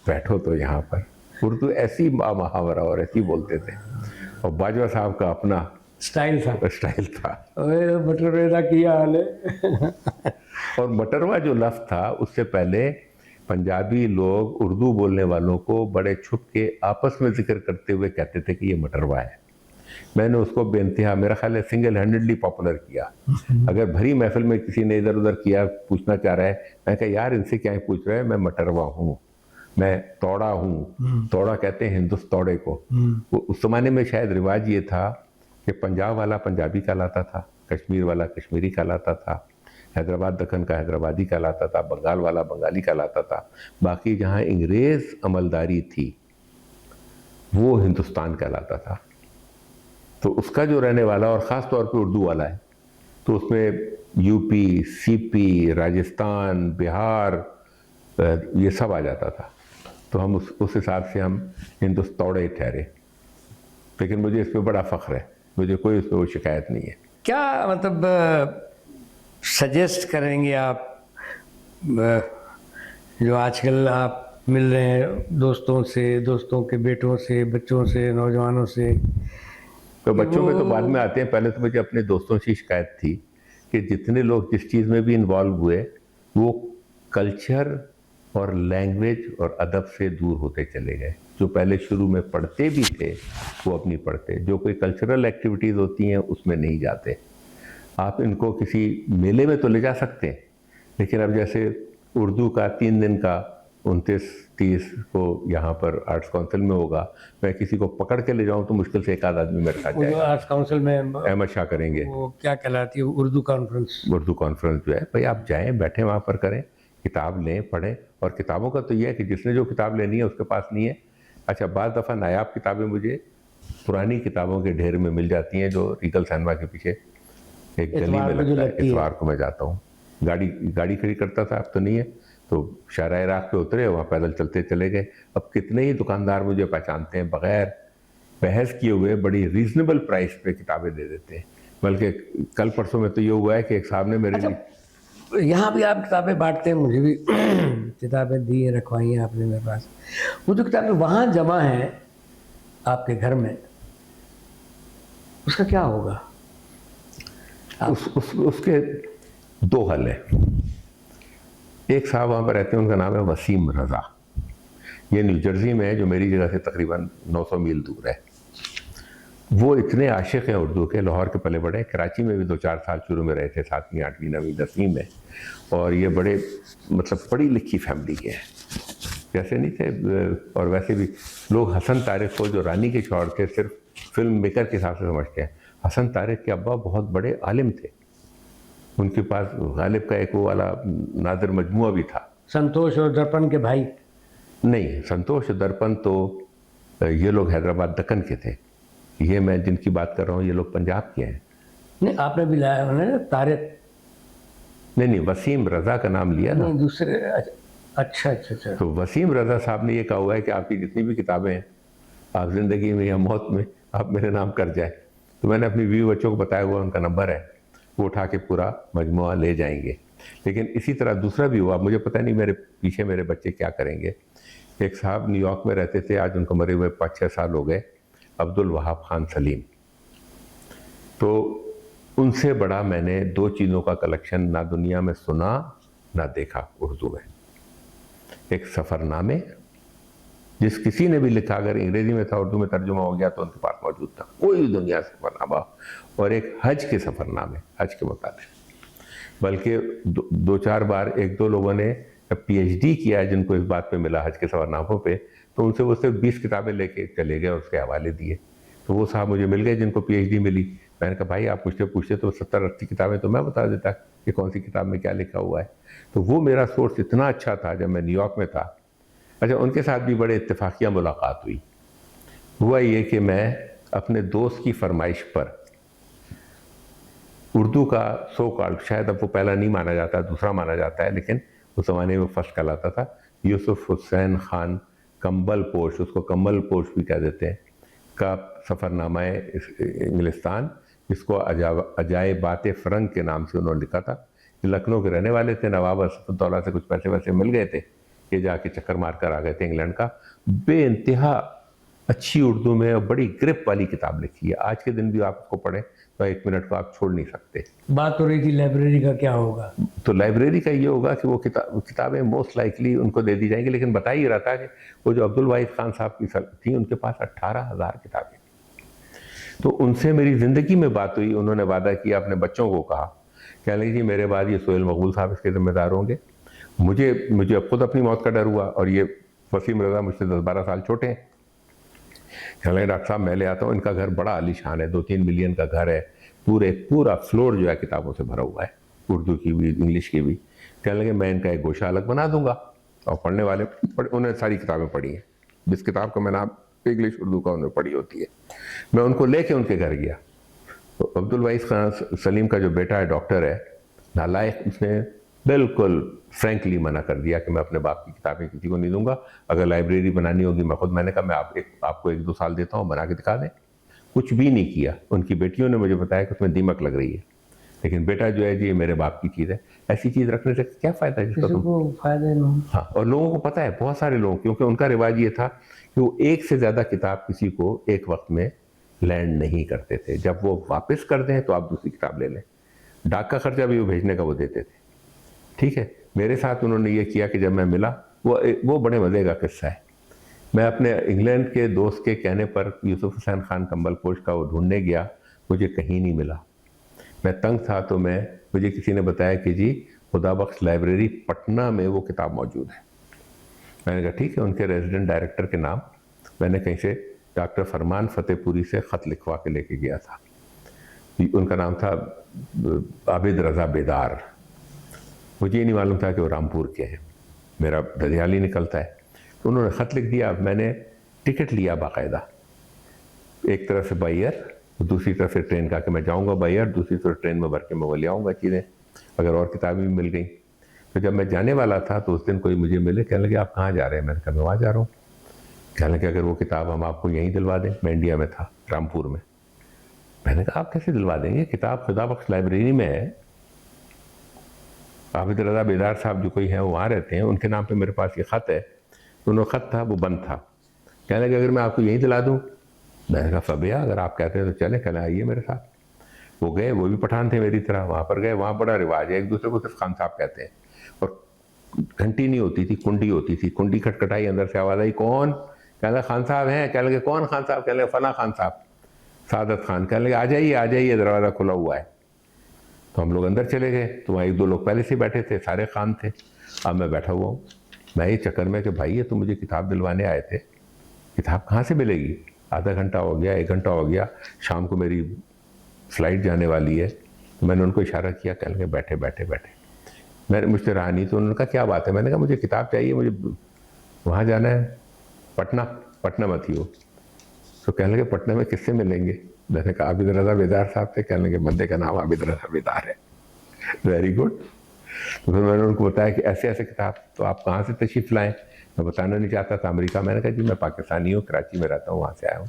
बैठो तो यहाँ पर। उर्दू ऐसी महावरा और ऐसी बोलते थे, और बाजवा साहब का अपना स्टाइल था। बटरवे का क्या हाल है? और बटरवा जो लफ्ज़ था उससे पहले पंजाबी लोग उर्दू बोलने वालों को बड़े छुप के आपस में जिक्र करते हुए कहते थे कि ये मटरवा है। मैंने उसको बेइंतहा मेरा ख्याल है सिंगल हैंडेडली पॉपुलर किया। अगर भरी महफिल में किसी ने इधर उधर किया, पूछना चाह रहा है, मैं कहा यार इनसे क्या पूछ रहे हैं, मैं मटरवा हूँ, मैं तोड़ा हूँ। तोड़ा कहते हैं हिंदुस्तौड़े को। उस ज़माने में शायद रिवाज ये था कि पंजाब वाला पंजाबी कहलाता था, कश्मीर वाला कश्मीरी कहलाता था, हैदराबाद दक्कन का हैदराबादी कहलाता था, बंगाल वाला बंगाली कहलाता था। बाकी जहाँ अंग्रेज़ अमलदारी थी वो हिंदुस्तान कहलाता था। तो उसका जो रहने वाला और ख़ास तौर पे उर्दू वाला है, तो उसमें यूपी, सीपी, राजस्थान, बिहार, ये सब आ जाता था। तो हम उस हिसाब से हम हिंदुस्तानी ठहरे, लेकिन मुझे इस पर बड़ा फ़ख्र है, मुझे कोई इस पर शिकायत नहीं है। क्या मतलब सजेस्ट करेंगे आप, जो आजकल आप मिल रहे हैं दोस्तों से, दोस्तों के बेटों से, बच्चों से, नौजवानों से? तो बच्चों में तो बाद में आते हैं, पहले तो मुझे अपने दोस्तों से शिकायत थी कि जितने लोग जिस चीज़ में भी इन्वॉल्व हुए वो कल्चर और लैंग्वेज और अदब से दूर होते चले गए। जो पहले शुरू में पढ़ते भी थे वो अपनी पढ़ते, जो कोई कल्चरल एक्टिविटीज़ होती हैं उसमें नहीं जाते। आप इनको किसी मेले में तो ले जा सकते हैं, लेकिन अब जैसे उर्दू का 3 दिन का 29-30 को यहाँ पर आर्ट्स काउंसिल में होगा, मैं किसी को पकड़ के ले जाऊँ तो मुश्किल से एक आध आदमी मेरे साथ जाएगा। आर्ट्स काउंसिल में अहमद शाह करेंगे, वो क्या कहलाती है, उर्दू कॉन्फ्रेंस? उर्दू कॉन्फ्रेंस जो है, भाई आप जाएँ, बैठें वहाँ पर, करें, किताब लें, पढ़ें। और किताबों का तो ये है कि जिसने जो किताब लेनी है उसके पास नहीं है। अच्छा, बाद दफ़ा नायाब किताबें मुझे पुरानी किताबों के ढेर में मिल जाती हैं, जो रीगल सिनेमा के पीछे एक गली में लगता है। इतवार को मैं जाता हूँ, गाड़ी खड़ी करता था, अब तो नहीं है, तो शाहराह इराक़ पे उतरे, वहाँ पैदल चलते चले गए। अब कितने ही दुकानदार मुझे पहचानते हैं, बग़ैर बहस किए हुए बड़ी रीज़नेबल प्राइस पे किताबें दे देते हैं। बल्कि कल परसों में तो ये हुआ है कि एक साहब ने मेरे लिए, यहाँ भी आप किताबें बांटते हैं, मुझे भी किताबें दी हैं, रखवाई हैं आपने मेरे पास। वो जो किताबें वहाँ जमा हैं आपके घर में, उसका क्या होगा? उसके 2 हल हैं। एक साहब वहाँ पर रहते हैं, उनका नाम है वसीम रज़ा। ये न्यू जर्सी में है, जो मेरी जगह से तकरीबन 900 मील दूर है। वो इतने आशिक हैं उर्दू के, लाहौर के पले बड़े, कराची में भी 2-4 साल शुरू में रहे थे, 7वीं 8वीं 9वीं 10वीं में। और ये बड़े मतलब पढ़ी लिखी फैमिली के हैं, जैसे नहीं थे। और वैसे भी लोग हसन तारिक को, जो रानी के शौहर थे, सिर्फ फिल्म मेकर के हिसाब से समझते हैं। हसन तारिक के अब्बा बहुत बड़े आलिम थे, उनके पास गालिब का एक वो वाला नादिर मजमुआ भी था। संतोष और दर्पण के भाई? नहीं, संतोष दर्पण तो ये लोग हैदराबाद दक्कन के थे, ये मैं जिनकी बात कर रहा हूँ ये लोग पंजाब के हैं। नहीं, आपने भी लाया उन्होंने तारिक? नहीं, वसीम रज़ा का नाम लिया ना। नहीं, दूसरे। अच्छा। तो वसीम रज़ा साहब ने ये कहा हुआ है कि आपकी जितनी भी किताबें हैं, आप ज़िंदगी में या मौत में आप मेरे नाम कर जाए। तो मैंने अपनी बीवी बच्चों को बताया हुआ, उनका नंबर है, वो उठा के पूरा मजमुआ ले जाएंगे। लेकिन इसी तरह दूसरा भी हुआ, मुझे पता नहीं मेरे पीछे मेरे बच्चे क्या करेंगे। एक साहब न्यूयॉर्क में रहते थे, आज उनको मरे हुए 5-6 साल हो गए, अब्दुल वहाब खान सलीम। तो उनसे बड़ा मैंने 2 चीज़ों का कलेक्शन ना दुनिया में सुना ना देखा उर्दू में। एक सफ़रनामे, जिस किसी ने भी लिखा, अगर अंग्रेज़ी में था उर्दू में तर्जुमा हो गया तो उनके पास मौजूद था, कोई दुनिया सफ़रनामा। और एक हज के सफ़रनामे, हज के मुताबिक। बल्कि 2-4 बार 1-2 लोगों ने PhD किया है जिनको इस बात पे मिला हज के सफ़रनामों पे, तो उनसे वो सिर्फ 20 किताबें लेके चले गए और उसके हवाले दिए। तो वो साहब मुझे मिल गए जिनको PhD मिली। मैंने कहा भाई आप मुझसे पूछते तो 70-80 किताबें तो मैं बता देता कि कौन सी किताब में क्या लिखा हुआ है। तो वो मेरा सोर्स इतना अच्छा था जब मैं न्यूयॉर्क में था। अच्छा, उनके साथ भी बड़े इत्तेफाकिया मुलाकात हुई। हुआ ये कि मैं अपने दोस्त की फरमाइश पर उर्दू का सो कॉल्ड, शायद अब वो पहला नहीं माना जाता, दूसरा माना जाता है, लेकिन उस ज़माने में फर्स्ट कहलाता था, यूसुफ हुसैन खान कंबल पोश, उसको कम्बल पोश भी कह देते हैं, का सफ़रनामा इंग्लिस्तान, जिसको अजायबात फ़रंग के नाम से उन्होंने लिखा था। लखनऊ के रहने वाले थे, नवाब असफुद्दौला से कुछ पैसे वैसे मिल गए थे, ये जाके चक्कर मार कर आ गए थे इंग्लैंड का। बेइंतहा अच्छी उर्दू में और बड़ी ग्रिप वाली किताब लिखी है। आज के दिन भी आप उसको पढ़ें तो 1 मिनट को आप छोड़ नहीं सकते। बात हो रही थी लाइब्रेरी का, क्या होगा? तो लाइब्रेरी का ये होगा कि वो किताबें मोस्ट लाइकली उनको दे दी जाएंगी। लेकिन बता ही रहा था कि वो जो अब्दुल वाहिद खान साहब की थी, उनके पास 18,000 किताबें। तो उनसे मेरी ज़िंदगी में बात हुई, उन्होंने वादा किया, अपने बच्चों को कहा, कह लीजिए मेरे बाद ये सोहेल मकबूल साहब इसके ज़िम्मेदार होंगे। मुझे अब खुद अपनी मौत का डर हुआ, और ये वसीम रज़ा मुझसे 10-12 साल छोटे हैं। कहने लगे डॉक्टर साहब मैं ले आता हूँ, इनका घर बड़ा आलीशान है, 2-3 मिलियन का घर है, पूरा फ्लोर जो है किताबों से भरा हुआ है, उर्दू की भी इंग्लिश की भी। कहने लगे मैं इनका एक गोशा अलग बना दूंगा, और पढ़ने वाले उन्होंने सारी किताबें पढ़ी हैं, जिस किताब का मैंने आप इंग्लिश उर्दू का उन्होंने पढ़ी होती है। मैं उनको लेके उनके घर गया। तो अब्दुल वाहिद खान सलीम का जो बेटा है, डॉक्टर है, नालायक, उसने बिल्कुल फ्रैंकली मना कर दिया कि मैं अपने बाप की किताबें किसी को नहीं दूंगा, अगर लाइब्रेरी बनानी होगी मैं खुद, मैंने कहा मैं आपको 1-2 साल देता हूँ, बना के दिखा दें। कुछ भी नहीं किया। उनकी बेटियों ने मुझे बताया कि उसमें दीमक लग रही है, लेकिन बेटा जो है जी ये मेरे बाप की चीज़ है। ऐसी चीज़ रखने से क्या फ़ायदा है जिसका किसी को फायदा नहीं। हाँ, और लोगों को पता है, बहुत सारे लोग, क्योंकि उनका रिवाज ये था कि वो एक से ज़्यादा किताब किसी को एक वक्त में लैंड नहीं करते थे। जब वो वापस कर दें तो आप दूसरी किताब ले लें। डाक का खर्चा भी वो भेजने का वो देते थे। ठीक है, मेरे साथ उन्होंने ये किया कि जब मैं मिला, वो बड़े मज़े का किस्सा है। मैं अपने इंग्लैंड के दोस्त के कहने पर यूसुफ हुसैन खान कंबलपोश का वो ढूंढने गया, मुझे कहीं नहीं मिला। मैं तंग था तो मुझे किसी ने बताया कि जी खुदाबख्श लाइब्रेरी पटना में वो किताब मौजूद है। मैंने कहा ठीक है। उनके रेजिडेंट डायरेक्टर के नाम मैंने कहीं से डॉक्टर फरमान फतेहपुरी से ख़त लिखवा के लेके गया था। उनका नाम था आबिद रज़ा बेदार। मुझे ये नहीं मालूम था कि वो रामपुर के हैं, मेरा ददियाली निकलता है। तो उन्होंने ख़त लिख दिया। मैंने टिकट लिया बाकायदा, एक तरफ से बाई एयर, दूसरी तरफ से ट्रेन का, कि मैं जाऊँगा बाई एयर, दूसरी तरफ ट्रेन में भर के मैं वो ले आऊँगा चीज़ें, अगर और किताबें भी मिल गई। तो जब मैं जाने वाला था तो उस दिन कोई मुझे मिले, कहने लगे आप कहाँ जा रहे हैं? मैंने कहा मैं वहाँ जा रहा हूँ। कहने लगे अगर वो किताब हम आपको यहीं दिलवा दें। मैं इंडिया में था, रामपुर में। मैंने कहा आप कैसे दिलवा देंगे? किताब खुदाबख्श लाइब्रेरी में है। आबिद रज़ा बेदार साहब जो कोई है वो वहाँ रहते हैं, उनके नाम पे मेरे पास ये ख़त है। तो उन्होंने ख़त था, वो बंद था। कहने लगे अगर मैं आपको यहीं दिला दूँ? मैंने कहा फबिया अगर आप कहते हैं तो चले, कहना आइए मेरे साथ। वो गए, वो भी पठान थे मेरी तरह, वहाँ पर गए। वहाँ बड़ा रिवाज है, एक दूसरे को सिर्फ खान साहब कहते हैं। और घंटी नहीं होती थी, कुंडी होती थी। कुंडी खटखटाई, अंदर से आवाज़ आई कौन? कहने लगे खान साहब हैं। कहने लगे कौन खान साहब? कहने लगे फला खान साहब, सादत खान। कहने लगे आ जाइए, दरवाज़ा खुला हुआ है। तो हम लोग अंदर चले गए, तो वहाँ 1-2 लोग पहले से बैठे थे, सारे खान थे। अब मैं बैठा हुआ हूँ, मैं ये चक्कर में कि भाई ये तो मुझे किताब दिलवाने आए थे, किताब कहाँ से मिलेगी? आधा घंटा हो गया, 1 घंटा हो गया, शाम को मेरी फ्लाइट जाने वाली है। तो मैंने उनको इशारा किया, कहने लगे बैठे बैठे बैठे। मैंने मुझसे रहा नहीं, तो उन्होंने कहा क्या बात है? मैंने कहा मुझे किताब चाहिए, मुझे वहाँ जाना है, पटना मत ही हो। तो कहने लगे पटना में किससे मिलेंगे? मैंने कहा आबिद रज़ा बेदार साहब से। कहने लगे बंदे का नाम आबिद रज़ा बेदार है। Very good. तो फिर मैंने उनको बताया कि ऐसे ऐसे किताब, तो आप कहाँ से तशरीफ़ लाएँ? मैं बताना नहीं चाहता था, अमेरिका। मैंने कहा जी मैं पाकिस्तानी हूँ, कराची में रहता हूँ, वहाँ से आया हूँ।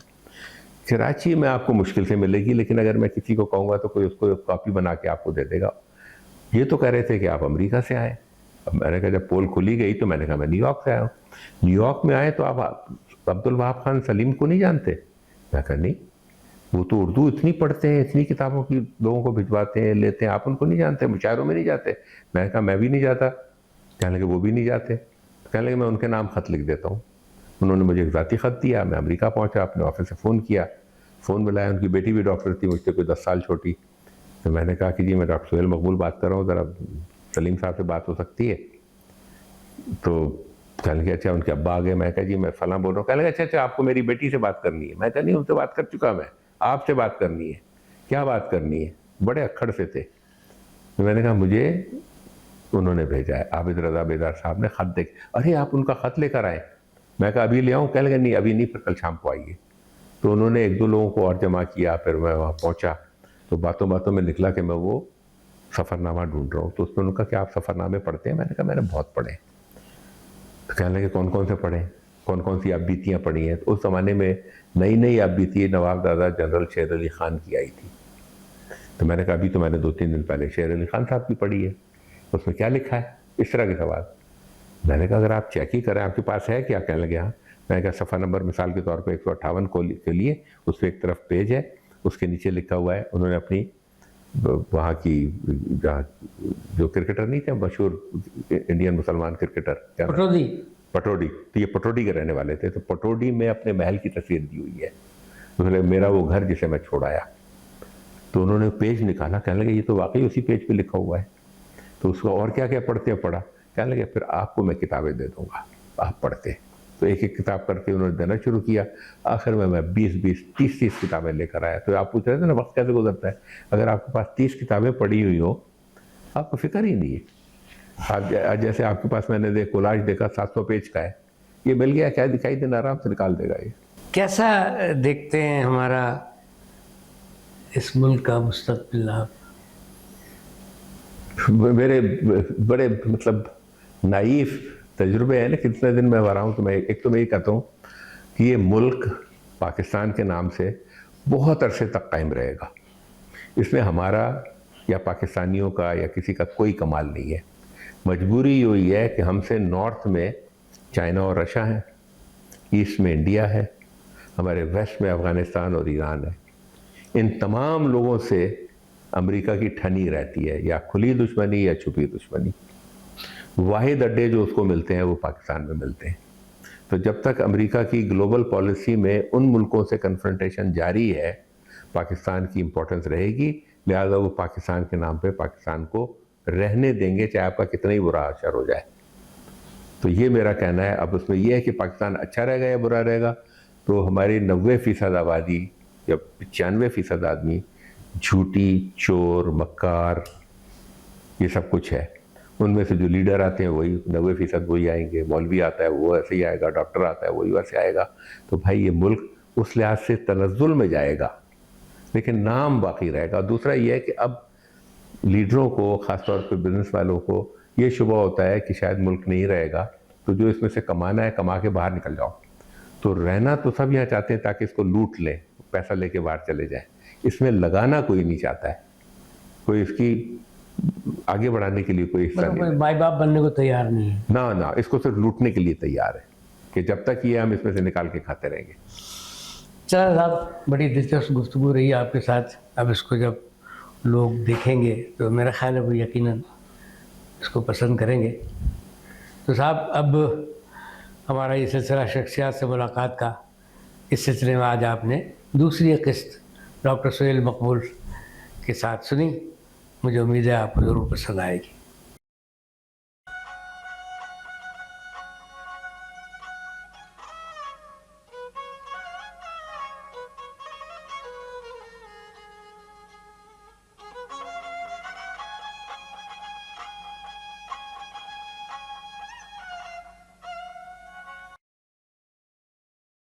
कराची में आपको मुश्किल से मिलेगी, लेकिन अगर मैं किसी को कहूँगा तो कोई उसको कॉपी बना के आपको दे देगा। ये तो कह रहे थे कि आप अमेरिका से आए। अब मैंने कहा जब पोल खुली गई तो मैंने कहा मैं न्यूयॉर्क से आया हूँ। न्यूयॉर्क में आए तो आप अब्दुल वहाब खान सलीम को नहीं जानते? मैं कहा नहीं, वो तो उर्दू इतनी पढ़ते हैं, इतनी किताबों की लोगों को भिजवाते हैं, लेते हैं, आप उनको नहीं जानते? मुशायरों में नहीं जाते? मैंने कहा मैं भी नहीं जाता। कहने लगे वो भी नहीं जाते। कहने लगे मैं उनके नाम ख़त लिख देता हूँ। उन्होंने मुझे एक ज़ाती ख़त दिया। मैं अमेरिका पहुँचा, अपने ऑफिस से फ़ोन किया, फ़ोन मिलाया। उनकी बेटी भी डॉक्टर थी, मुझसे कोई 10 साल छोटी। तो मैंने कहा कि जी मैं डॉक्टर सुहेल मकबूल बात कर रहा हूँ, ज़रा सलीम साहब से बात हो सकती है? तो कहने लगे अच्छा उनके अब्बा आ गए। मैं कहा जी मैं फ़लाँ बोल रहा हूँ। कहने लगे अच्छा आपको मेरी बेटी से बात करनी है? मैं कहा नहीं, उनसे बात कर चुका मैं, आपसे बात करनी है। क्या बात करनी है? बड़े अक्खड़ से थे। तो मैंने कहा मुझे उन्होंने भेजा है, आबिद रज़ा बेदार साहब ने ख़त देख। अरे आप उनका ख़त लेकर आए? मैं कहा अभी ले आऊँ? कहने लगे नहीं अभी नहीं, फिर कल शाम को आइए। तो उन्होंने 1-2 लोगों को और जमा किया, फिर मैं वहाँ पहुँचा। तो बातों बातों में निकला कि मैं वो सफ़रनामा ढूंढ रहा हूँ। तो उसने उन्होंने कहा कि आप सफ़रनामे पढ़ते हैं? मैंने कहा मैंने बहुत पढ़े। तो कहने लगे कौन कौन से पढ़े, कौन कौन सी आप बीतियाँ पढ़ी हैं? तो उस ज़माने में नई नई आप बीती नवाब दादा जनरल शेर अली ख़ान की आई थी। तो मैंने कहा अभी तो मैंने 2-3 दिन पहले शेर अली ख़ान साहब की पढ़ी है, उसमें क्या लिखा है? इस तरह के सवाल। मैंने कहा अगर आप चेक ही करें, आपके पास है क्या? कहने लगे हाँ। मैंने कहा सफ़ा नंबर मिसाल के तौर पर 158 के लिए उस पर एक तरफ पेज है, उसके नीचे लिखा हुआ है, उन्होंने अपनी वहाँ की जो क्रिकेटर नहीं थे मशहूर इंडियन मुसलमान क्रिकेटर, क्या पटौडी, तो ये पटौडी के रहने वाले थे। तो पटौडी में अपने महल की तस्वीर दी हुई है, उसने मेरा वो घर जिसे मैं छोड़ आया। तो उन्होंने पेज निकाला, कहने लगे ये तो वाकई उसी पेज पे लिखा हुआ है। तो उसको और क्या क्या पढ़ते हैं पढ़ा। कहने लगे फिर आपको मैं किताबें दे दूँगा, आप पढ़ते। तो एक एक किताब करके उन्होंने देना शुरू किया। आखिर में मैं 20-20, 30-30 किताबें लेकर आया। तो आप पूछ रहे थे ना वक्त कैसे गुजरता है? अगर आपके पास 30 किताबें पढ़ी हुई हो, आपको फिक्र ही नहीं है। आज जैसे आपके पास मैंने कोलाज देखा 700 पेज का है, ये मिल गया, क्या दिखाई देना, आराम से निकाल देगा ये। कैसा देखते हैं हमारा इस मुल्क का मुस्तकबिल आप? मेरे बड़े मतलब नाइफ तजुर्बे हैं ना, कितने दिन मैं रहा हूँ, तो मैं ये कहता हूँ कि ये मुल्क पाकिस्तान के नाम से बहुत अरसे तक कायम रहेगा। इसमें हमारा या पाकिस्तानियों का या किसी का कोई कमाल नहीं है। मजबूरी यही है कि हमसे नॉर्थ में चाइना और रशिया है, ईस्ट में इंडिया है, हमारे वेस्ट में अफ़गानिस्तान और ईरान है। इन तमाम लोगों से अमेरिका की ठनी रहती है, या खुली दुश्मनी या छुपी दुश्मनी। वाहिद अड्डे जो उसको मिलते हैं वो पाकिस्तान में मिलते हैं। तो जब तक अमेरिका की ग्लोबल पॉलिसी में उन मुल्कों से कन्फ्रंटेशन जारी है, पाकिस्तान की इम्पोर्टेंस रहेगी। लिहाजा वो पाकिस्तान के नाम पे पाकिस्तान को रहने देंगे, चाहे आपका कितना ही बुरा असर हो जाए। तो ये मेरा कहना है। अब उसमें यह है कि पाकिस्तान अच्छा रहेगा या बुरा रहेगा, तो हमारी 90% आबादी या 95% आदमी झूठी, चोर, मक्कार, ये सब कुछ है। उनमें से जो लीडर आते हैं वही 90% वही आएंगे। मौलवी आता है वो ऐसे ही आएगा, डॉक्टर आता है वही वैसे आएगा। तो भाई ये मुल्क उस लिहाज से तनज़्ज़ुल में जाएगा, लेकिन नाम बाकी रहेगा। दूसरा ये है कि अब लीडरों को, ख़ासतौर पर बिजनेस वालों को ये शुबा होता है कि शायद मुल्क नहीं रहेगा, तो जो इसमें से कमाना है कमा के बाहर निकल जाओ। तो रहना तो सब यहाँ चाहते हैं ताकि इसको लूट लें, पैसा लेके बाहर चले जाएं। इसमें लगाना कोई नहीं चाहता है, कोई इसकी आगे बढ़ाने के लिए कोई हिस्सा नहीं, कोई माई बाप बनने को तैयार नहीं है। ना, इसको सिर्फ लूटने के लिए तैयार है कि जब तक ये हम इसमें से निकाल के खाते रहेंगे। चलो साहब, बड़ी दिलचस्प गुफ्तगू रही आपके साथ। अब इसको जब लोग देखेंगे तो मेरा ख्याल है वो यकीनन इसको पसंद करेंगे। तो साहब, अब हमारा ये सिलसिला शख्सियात से मुलाकात का, इस सिलसिले में आज आपने दूसरी किस्त डॉक्टर सुहेल मकबूल के साथ सुनी। मुझे उम्मीद है आपको ज़रूर पसंद आएगी।